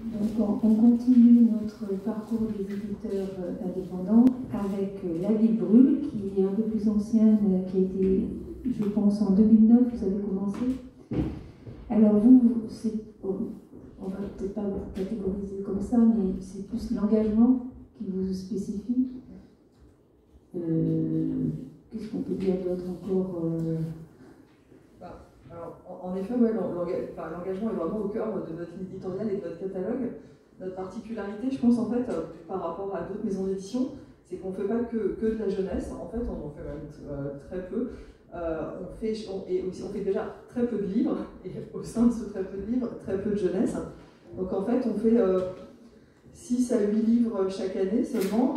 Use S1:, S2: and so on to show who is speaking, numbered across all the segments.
S1: Donc on continue notre parcours des éditeurs indépendants avec La Ville brûle, qui est un peu plus ancienne, qui a été, je pense, en 2009, vous avez commencé. Alors vous, on va peut-être pas vous catégoriser comme ça, mais c'est plus l'engagement qui vous spécifie. Qu'est-ce qu'on peut dire d'autre encore
S2: Alors, en effet, ouais, l'engagement est vraiment au cœur de notre éditorial et de notre catalogue. Notre particularité, je pense, en fait, par rapport à d'autres maisons d'édition, c'est qu'on ne fait pas que de la jeunesse. En fait, on en fait même très peu. On fait déjà très peu de livres, et au sein de ce très peu de livres, très peu de jeunesse. Donc en fait, on fait 6 à 8 livres chaque année seulement.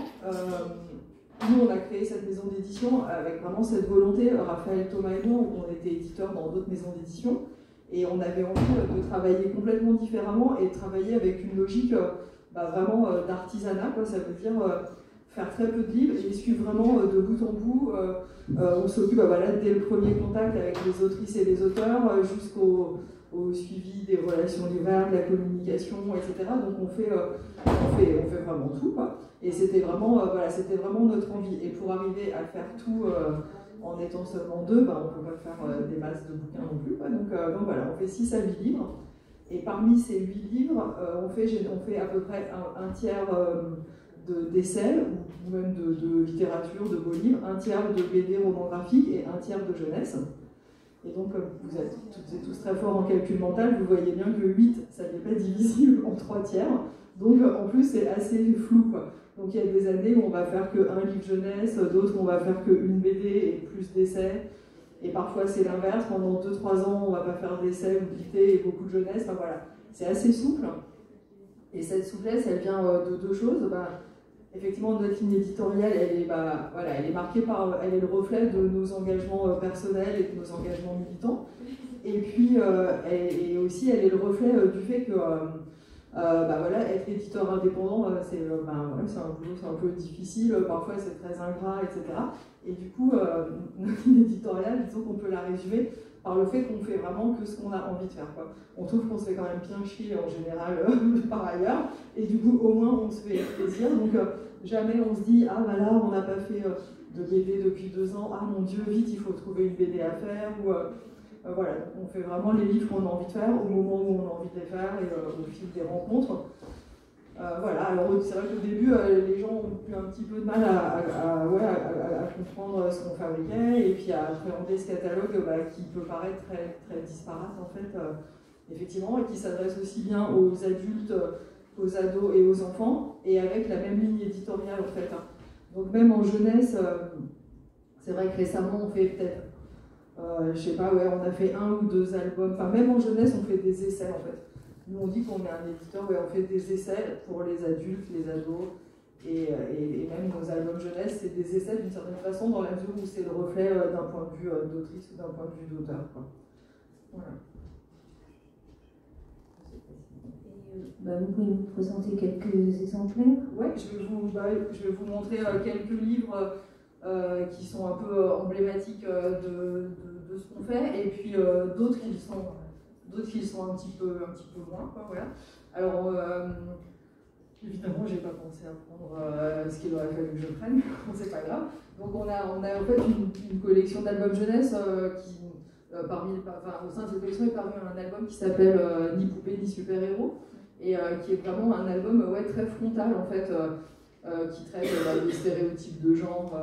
S2: Nous, on a créé cette maison d'édition avec vraiment cette volonté, Raphaël, Thomas et moi, on était éditeurs dans d'autres maisons d'édition, et on avait envie de travailler complètement différemment et de travailler avec une logique vraiment d'artisanat, quoi. Ça veut dire faire très peu de livres et les suivre vraiment de bout en bout. On s'occupe dès le premier contact avec les autrices et les auteurs jusqu'au suivi des relations livraires, de la communication, etc. Donc on fait vraiment tout, quoi. Et c'était vraiment notre envie. Et pour arriver à faire tout en étant seulement 2, on ne peut pas faire des masses de bouquins non plus, quoi. Donc voilà, on fait 6 à 8 livres. Et parmi ces 8 livres, on fait à peu près un tiers d'essais, ou même de littérature, de beaux livres, un tiers de BD romans graphiques et un tiers de jeunesse. Et donc, comme vous êtes toutes et tous très forts en calcul mental, vous voyez bien que 8, ça n'est pas divisible en 3 tiers. Donc, en plus, c'est assez flou, quoi. Donc, il y a des années où on va faire qu'un livre jeunesse, d'autres où on va faire qu'une BD et plus d'essais. Et parfois, c'est l'inverse. Pendant 2-3 ans, on ne va pas faire d'essais ou de dictées et beaucoup de jeunesse. Enfin, voilà. C'est assez souple. Et cette souplesse, elle vient de 2 choses. Effectivement, notre ligne éditoriale, elle est marquée elle est le reflet de nos engagements personnels et de nos engagements militants. Et puis, aussi, elle est le reflet du fait que, être éditeur indépendant, c'est un boulot, c'est un peu difficile, parfois c'est très ingrat, etc. Et du coup, notre ligne éditoriale, disons qu'on peut la résumer par le fait qu'on fait vraiment que ce qu'on a envie de faire, quoi. On trouve qu'on se fait quand même bien chier en général par ailleurs, et du coup au moins on se fait plaisir. Donc jamais on se dit ah là on n'a pas fait de BD depuis 2 ans, ah mon Dieu vite il faut trouver une BD à faire, ou voilà, donc on fait vraiment les livres qu'on a envie de faire au moment où on a envie de les faire et au fil des rencontres. Voilà, alors c'est vrai qu'au début, les gens ont eu un petit peu de mal à comprendre ce qu'on fabriquait et puis à appréhender ce catalogue qui peut paraître très, très disparate en fait, effectivement, et qui s'adresse aussi bien aux adultes, aux ados et aux enfants, et avec la même ligne éditoriale en fait. Donc même en jeunesse, c'est vrai que récemment on fait peut-être, je sais pas, on a fait 1 ou 2 albums, enfin même en jeunesse on fait des essais en fait. Nous, on dit qu'on est un éditeur où on fait des essais pour les adultes, les ados, et même nos albums jeunesse, c'est des essais d'une certaine façon, dans la mesure où c'est le reflet d'un point de vue d'autrice ou d'un point de vue d'auteur. Voilà.
S1: Vous pouvez nous présenter quelques exemplaires?
S2: Oui, je vais vous montrer quelques livres qui sont un peu emblématiques de ce qu'on fait, et puis d'autres qui sont un petit peu moins, quoi, voilà. Alors, évidemment, j'ai pas pensé à prendre ce qu'il aurait fallu que je prenne, c'est pas grave. Donc on a en fait une collection d'albums jeunesse qui, au sein de cette collection est paru un album qui s'appelle Ni poupée ni super-héros, et qui est vraiment un album très frontal en fait, qui traite des stéréotypes de genre,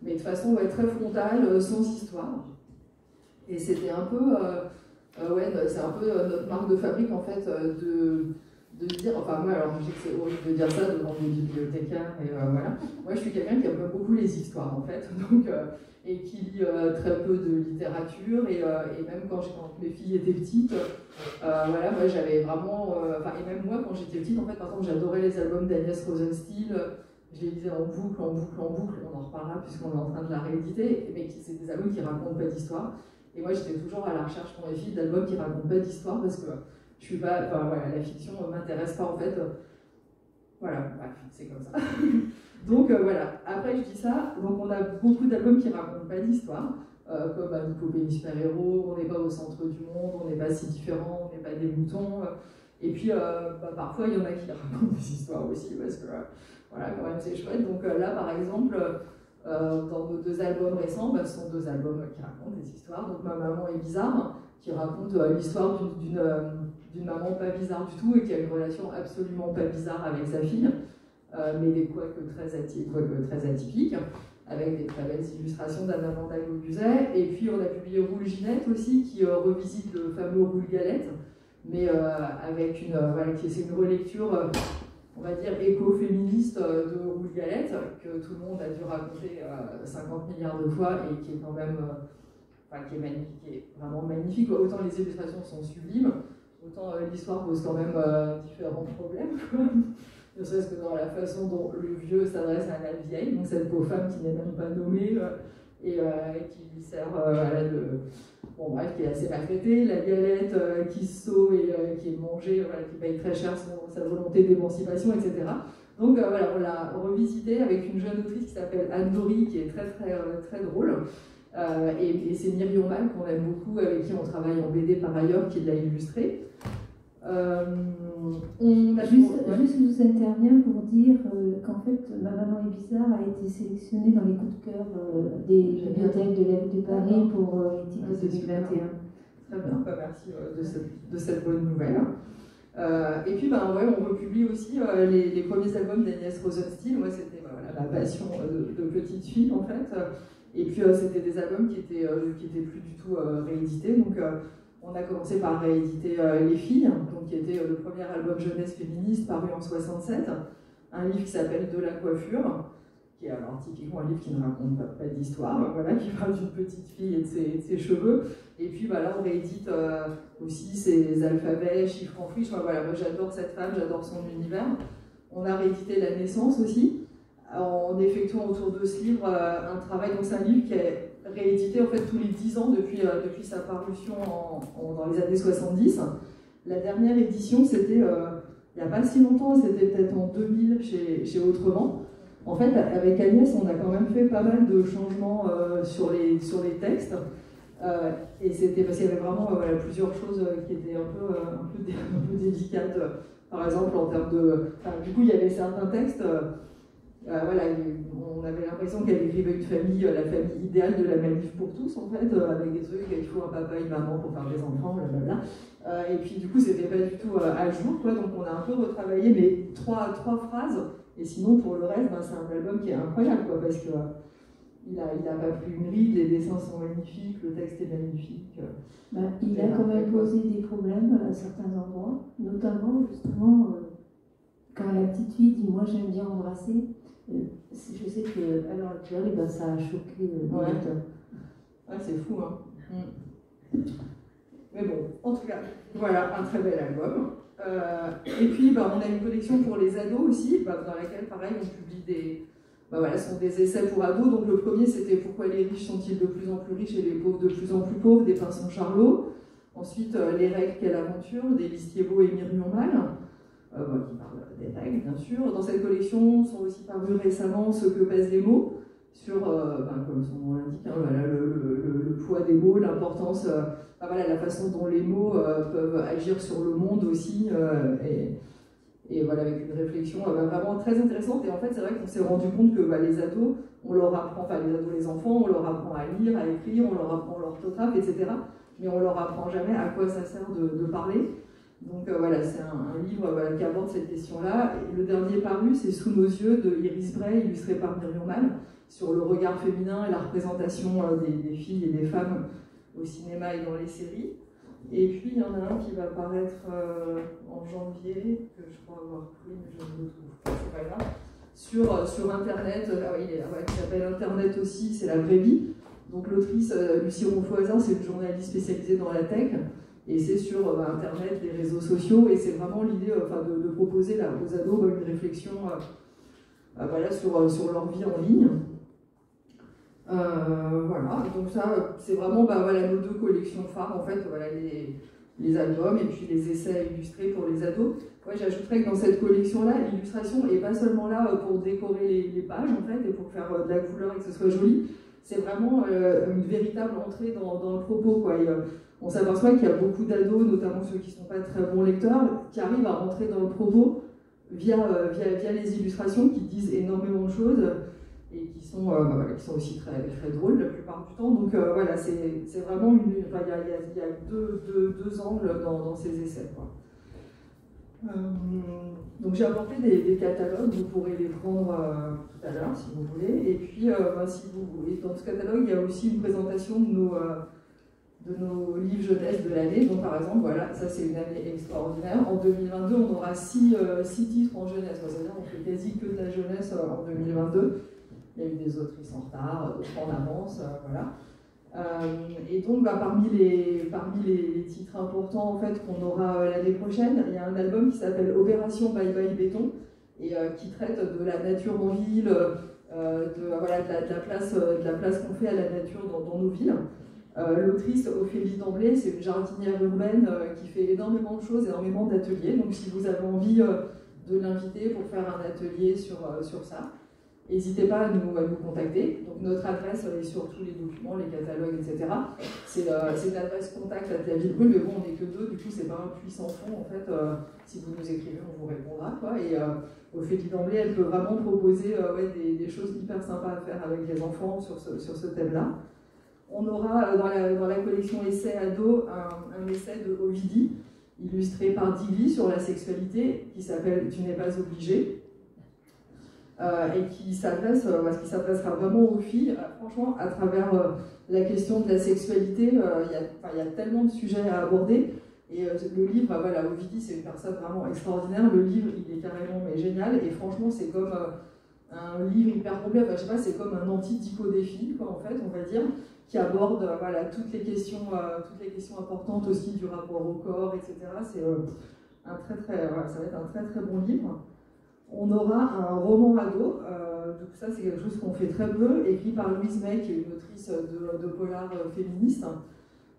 S2: mais de façon très frontale, sans histoire. Et c'était un peu... c'est un peu notre marque de fabrique en fait, de dire, enfin moi alors je sais que c'est horrible de dire ça devant des bibliothécaires, et voilà, moi je suis quelqu'un qui aime beaucoup les histoires en fait, donc, et qui lit très peu de littérature, et même quand mes filles étaient petites, voilà, moi j'avais vraiment, et même moi quand j'étais petite en fait, par exemple j'adorais les albums d'Agnès Rosenstiel, je les lisais en boucle, on en reparlera puisqu'on est en train de la rééditer, mais c'est des albums qui racontent pas d'histoire. Et moi, j'étais toujours à la recherche pour mes filles d'albums qui ne racontent pas d'histoire, parce que je suis pas, la fiction ne m'intéresse pas en fait. Voilà, bref, c'est comme ça. Donc voilà, après je dis ça, donc on a beaucoup d'albums qui ne racontent pas d'histoire, comme Ni poupée ni super-héros, on n'est pas au centre du monde, on n'est pas si différents, on n'est pas des moutons. Et puis parfois il y en a qui racontent des histoires aussi, parce que voilà, quand même c'est chouette. Donc là par exemple, dans nos 2 albums récents, ce sont 2 albums qui racontent des histoires. Donc Ma maman est bizarre, qui raconte l'histoire d'une maman pas bizarre du tout et qui a une relation absolument pas bizarre avec sa fille, mais quoique très atypiques, avec des très belles illustrations d'Anna-Amanda Gobuzet. Et puis on a publié Roule Ginette aussi, qui revisite le fameux Roule Galette, mais avec c'est une relecture, on va dire, éco-féministe de Roule Galette, que tout le monde a dû raconter 50 milliards de fois et qui est quand même qui est magnifique, qui est vraiment magnifique. Autant les illustrations sont sublimes, autant l'histoire pose quand même différents problèmes, ne serait-ce que dans la façon dont le vieux s'adresse à la vieille, donc cette pauvre femme qui n'est même pas nommée et qui lui sert qui est assez maltraitée, la galette qui se sauve et qui est mangée, qui paye très cher sa volonté d'émancipation, etc. Donc on l'a revisité avec une jeune autrice qui s'appelle Anne-Dory, qui est très drôle. Et c'est Myriam Mal, qu'on aime beaucoup, avec qui on travaille en BD par ailleurs, qui l'a illustré.
S1: Juste, je vous interviens pour dire qu'en fait, Ma maman est bizarre a été sélectionnée dans les coups de cœur des bibliothèques de la ville de Paris pour l'édition 2021.
S2: Très bien, merci de cette bonne nouvelle. Et puis, on republie aussi les premiers albums d'Agnès Rosenstiel. Moi, c'était ma passion de petite fille, en fait. Et puis, c'était des albums qui étaient plus du tout réédités. Donc, on a commencé par rééditer Les Filles, donc, qui était le premier album jeunesse féministe paru en 67. Un livre qui s'appelle De la coiffure, qui est alors typiquement un livre qui ne raconte pas d'histoire, qui parle d'une petite fille et de ses cheveux. Et puis là, on réédite aussi ses alphabets, chiffres en friche. Moi, j'adore cette femme, j'adore son univers. On a réédité La naissance aussi, en effectuant autour de ce livre un travail. Donc c'est un livre qui est réédité en fait tous les 10 ans depuis sa parution dans les années 70. La dernière édition, c'était il n'y a pas si longtemps, c'était peut-être en 2000 chez Autrement. En fait, avec Agnès, on a quand même fait pas mal de changements sur les textes. Et c'était parce qu'il y avait vraiment plusieurs choses qui étaient un peu délicates. Par exemple, en termes de... du coup, il y avait certains textes... on avait l'impression qu'elle écrivait une famille, la famille idéale de la Manif pour tous, en fait, avec des trucs, il faut un papa et une maman pour faire des enfants, blablabla. Et puis du coup, c'était pas du tout à jour, quoi, donc on a un peu retravaillé, mais trois phrases, et sinon pour le reste, c'est un album qui est incroyable, quoi, parce que il a pas pris une ride, les dessins sont magnifiques, le texte est magnifique.
S1: Il a quand même posé des problèmes à certains endroits, notamment justement quand la petite fille dit « moi j'aime bien embrasser », je sais qu'à l'heure actuelle, ça a choqué les lecteurs.
S2: Ouais, c'est fou, hein. Mais bon, en tout cas, voilà, un très bel album. Et puis, on a une collection pour les ados aussi, dans laquelle, pareil, on publie ce sont des essais pour ados. Donc le premier, c'était « Pourquoi les riches sont-ils de plus en plus riches et les pauvres de plus en plus pauvres ?» des Pinsons Charlot. Ensuite, « Les règles, quelle aventure ?» d'Élise Thiebaud et Myriam Mal. Qui parle des règles, bien sûr. Dans cette collection sont aussi parus récemment Ce que pèsent les mots, sur, comme son nom l'indique, le poids des mots, l'importance, la façon dont les mots peuvent agir sur le monde aussi, et avec une réflexion vraiment très intéressante. Et en fait, c'est vrai qu'on s'est rendu compte que les ados, on leur apprend, les enfants, on leur apprend à lire, à écrire, on leur apprend l'orthographe, etc. Mais on leur apprend jamais à quoi ça sert de parler. Donc c'est un livre qui aborde cette question-là. Et le dernier paru, c'est Sous nos yeux de Iris Bray, illustré par Myriam Mal, sur le regard féminin et la représentation des filles et des femmes au cinéma et dans les séries. Et puis il y en a un qui va paraître en janvier, que je crois avoir pris, mais je ne le trouve pas, c'est pas grave, sur Internet, qui s'appelle Internet aussi, c'est la vraie vie. Donc l'autrice Lucie Ronfoisin, c'est une journaliste spécialisée dans la tech. Et c'est sur Internet, les réseaux sociaux, et c'est vraiment l'idée de proposer aux ados une réflexion sur leur vie en ligne. Donc ça, c'est vraiment nos 2 collections phares, en fait, les albums et puis les essais illustrés pour les ados. J'ajouterais que dans cette collection-là, l'illustration n'est pas seulement là pour décorer les pages, en fait, et pour faire de la couleur et que ce soit joli. c'est vraiment une véritable entrée dans le propos, quoi. Et, on s'aperçoit qu'il y a beaucoup d'ados, notamment ceux qui ne sont pas très bons lecteurs, qui arrivent à rentrer dans le propos via les illustrations qui disent énormément de choses et qui sont aussi très, très drôles la plupart du temps. Donc voilà, c'est vraiment il y a deux angles dans ces essais, quoi. Donc j'ai apporté des catalogues, vous pourrez les prendre tout à l'heure si vous voulez. Et puis dans ce catalogue, il y a aussi une présentation de nos livres jeunesse de l'année. Donc par exemple, voilà, ça c'est une année extraordinaire. En 2022, on aura 6 titres en jeunesse. C'est-à-dire qu'on fait quasi que de la jeunesse en 2022. Il y a eu des autrices en retard, d'autres en avance, voilà. Et donc parmi les titres importants en fait, qu'on aura l'année prochaine, il y a un album qui s'appelle Opération Bye Bye Béton et qui traite de la nature en ville, de la place qu'on fait à la nature dans nos villes. L'autrice Ophélie Damblé, c'est une jardinière urbaine qui fait énormément de choses, énormément d'ateliers. Donc si vous avez envie de l'inviter pour faire un atelier sur ça, n'hésitez pas à nous contacter. Donc notre adresse est sur tous les documents, les catalogues, etc. C'est l'adresse contact à la ville brûle, mais bon, on n'est que 2, du coup c'est pas un puissant fond en fait. Si vous nous écrivez, on vous répondra, quoi. Et Ophélie Damblé, elle peut vraiment proposer des choses hyper sympas à faire avec les enfants sur ce thème-là. On aura dans la collection Essais Ados un essai de Ovidi, illustré par Digli sur la sexualité, qui s'appelle Tu n'es pas obligé, et qui s'adressera vraiment aux filles. Franchement, à travers la question de la sexualité, il y a tellement de sujets à aborder. Et le livre, voilà, Ovidi, c'est une personne vraiment extraordinaire. Le livre, il est carrément génial. Et franchement, c'est comme un livre hyper complet. Enfin, je sais pas, c'est comme un anti-dico-défi, quoi, en fait, on va dire, qui aborde toutes les questions importantes aussi du rapport au corps, etc. C'est ça va être un très très bon livre. On aura un roman ado, donc ça c'est quelque chose qu'on fait très peu, écrit par Louise May, qui est une autrice de polar féministe,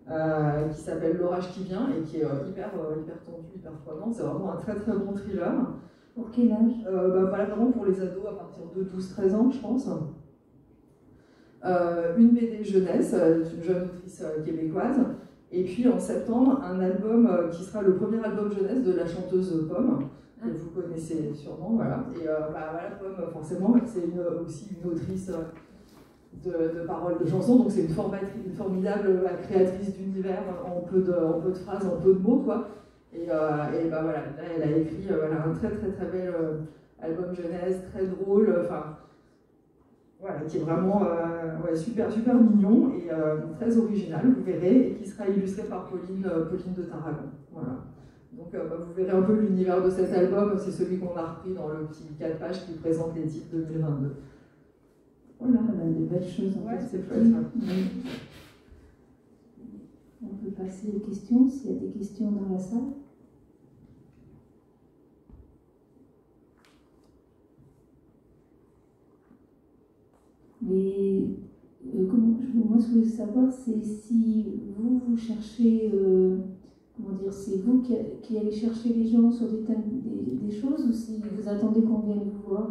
S2: qui s'appelle L'orage qui vient et qui est hyper tendu, hyper prenant. C'est vraiment un très très bon thriller.
S1: Pour quel âge?
S2: Vraiment pour les ados à partir de 12-13 ans, je pense. Une BD jeunesse d'une jeune autrice québécoise, et puis en septembre un album qui sera le premier album jeunesse de la chanteuse Pomme, que vous connaissez sûrement, voilà. Et Pomme, forcément, c'est aussi une autrice de paroles de chansons, donc c'est une formidable créatrice d'univers en peu de phrases, en peu de mots, quoi. Et voilà, elle a écrit un très très très bel album jeunesse, très drôle, voilà, qui est vraiment super super mignon et très original, vous verrez, et qui sera illustré par Pauline de Tarragon. Voilà. Donc vous verrez un peu l'univers de cet album, c'est celui qu'on a repris dans le petit 4 pages qui présente les titres 2022.
S1: Voilà, on a de belles choses en
S2: c'est chouette.
S1: On peut passer aux questions, s'il y a des questions dans la salle. Mais moi, ce que je voulais savoir, c'est si vous cherchez, c'est vous qui allez chercher les gens sur des thèmes, des choses, ou si vous attendez qu'on vienne vous voir?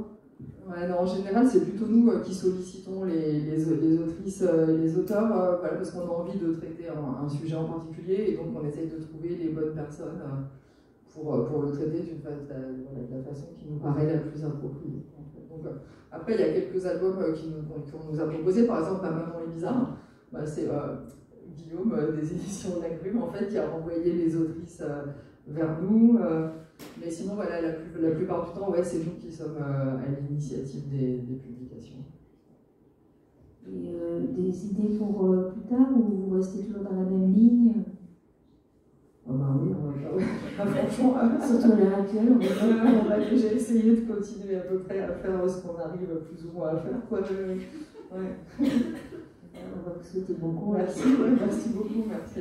S2: Ouais, non, en général, c'est plutôt nous qui sollicitons les autrices et les auteurs, parce qu'on a envie de traiter un sujet en particulier, et donc on essaye de trouver les bonnes personnes pour le traiter de la façon qui nous paraît la plus appropriée. Donc, après, il y a quelques albums qu'on nous a proposés, par exemple, Maman est bizarre, c'est Guillaume des éditions Lagrume, en fait, qui a renvoyé les autrices vers nous. Mais sinon, voilà, la plupart du temps, c'est nous qui sommes à l'initiative des publications.
S1: Et des idées pour plus tard, ou vous restez toujours dans la même ligne?
S2: Oui, franchement,
S1: surtout à l'heure actuelle,
S2: j'ai essayé de continuer à peu près à faire ce qu'on arrive plus ou moins à faire, quoi. Ouais.
S1: On va vous souhaiter bon courage.
S2: Merci beaucoup, merci.